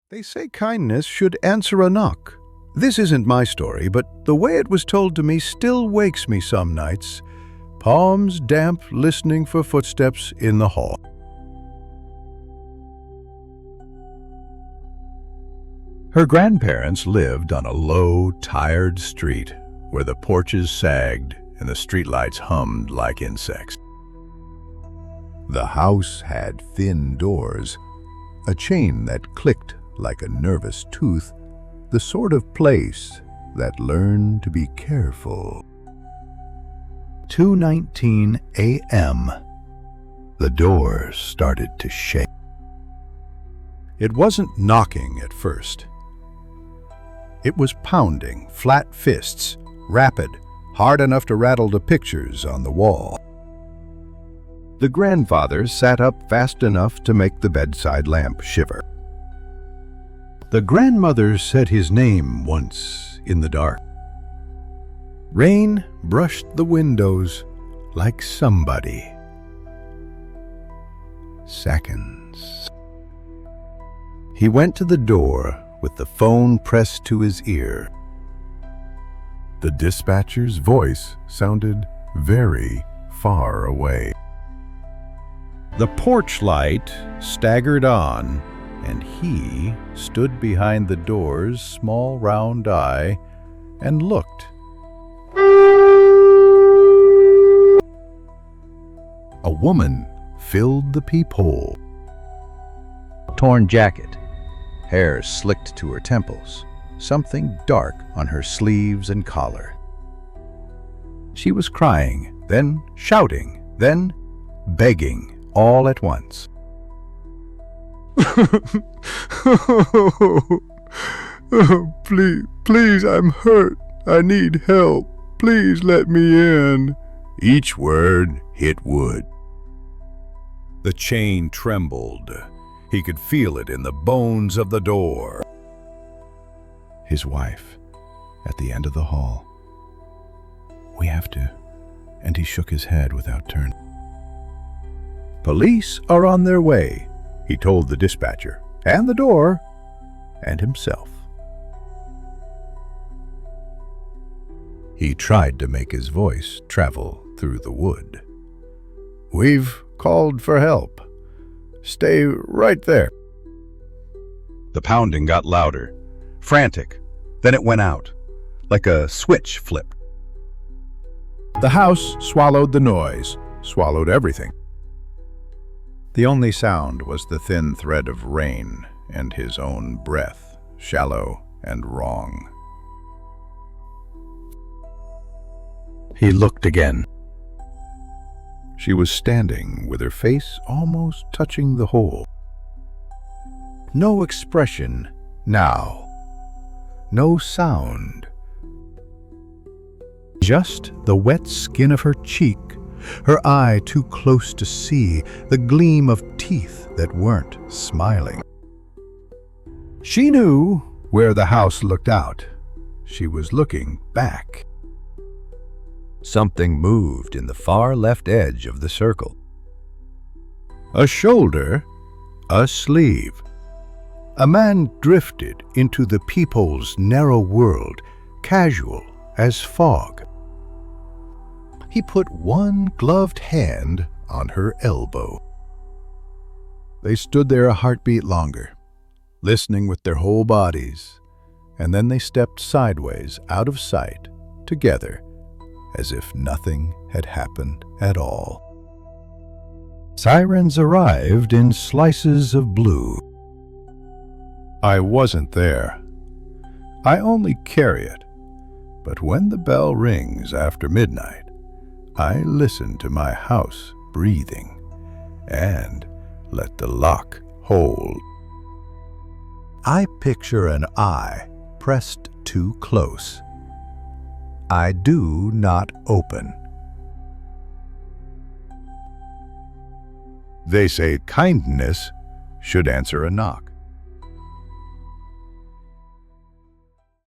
They say kindness should answer a knock. This isn't my story, but the way it was told to me still wakes me some nights, palms damp, listening for footsteps in the hall. Her grandparents lived on a low, tired street where the porches sagged and the streetlights hummed like insects. The house had thin doors, a chain that clicked like a nervous tooth, the sort of place that learned to be careful. 2:19 a.m. The doors started to shake. It wasn't knocking at first. It was pounding, flat fists, rapid, hard enough to rattle the pictures on the wall. The grandfather sat up fast enough to make the bedside lamp shiver. The grandmother said his name once in the dark. Rain brushed the windows like somebody. Seconds. He went to the door with the phone pressed to his ear. The dispatcher's voice sounded very far away. The porch light staggered on, and he stood behind the door's small round eye and looked. A woman filled the peephole. Torn jacket, hair slicked to her temples, something dark on her sleeves and collar. She was crying, then shouting, then begging all at once. Please, I'm hurt. I need help. Please let me in. Each word hit wood. The chain trembled. He could feel it in the bones of the door. His wife, at the end of the hall. We have to. And he shook his head without turning. Police are on their way, he told the dispatcher, and the door, and himself. He tried to make his voice travel through the wood. We've called for help. Stay right there. The pounding got louder, frantic. Then it went out, like a switch flipped. The house swallowed the noise, swallowed everything. The only sound was the thin thread of rain and his own breath, shallow and wrong. He looked again. She was standing with her face almost touching the hole. No expression now. No sound. Just the wet skin of her cheek, her eye too close to see, the gleam of teeth that weren't smiling. She knew where the house looked out. She was looking back. Something moved in the far left edge of the circle. A shoulder, a sleeve. A man drifted into the peephole's narrow world, casual as fog. He put one gloved hand on her elbow. They stood there a heartbeat longer, listening with their whole bodies, and then they stepped sideways out of sight, together, as if nothing had happened at all. Sirens arrived in slices of blue. I wasn't there. I only carry it. But when the bell rings after midnight, I listen to my house breathing and let the lock hold. I picture an eye pressed too close. I do not open. They say kindness should answer a knock.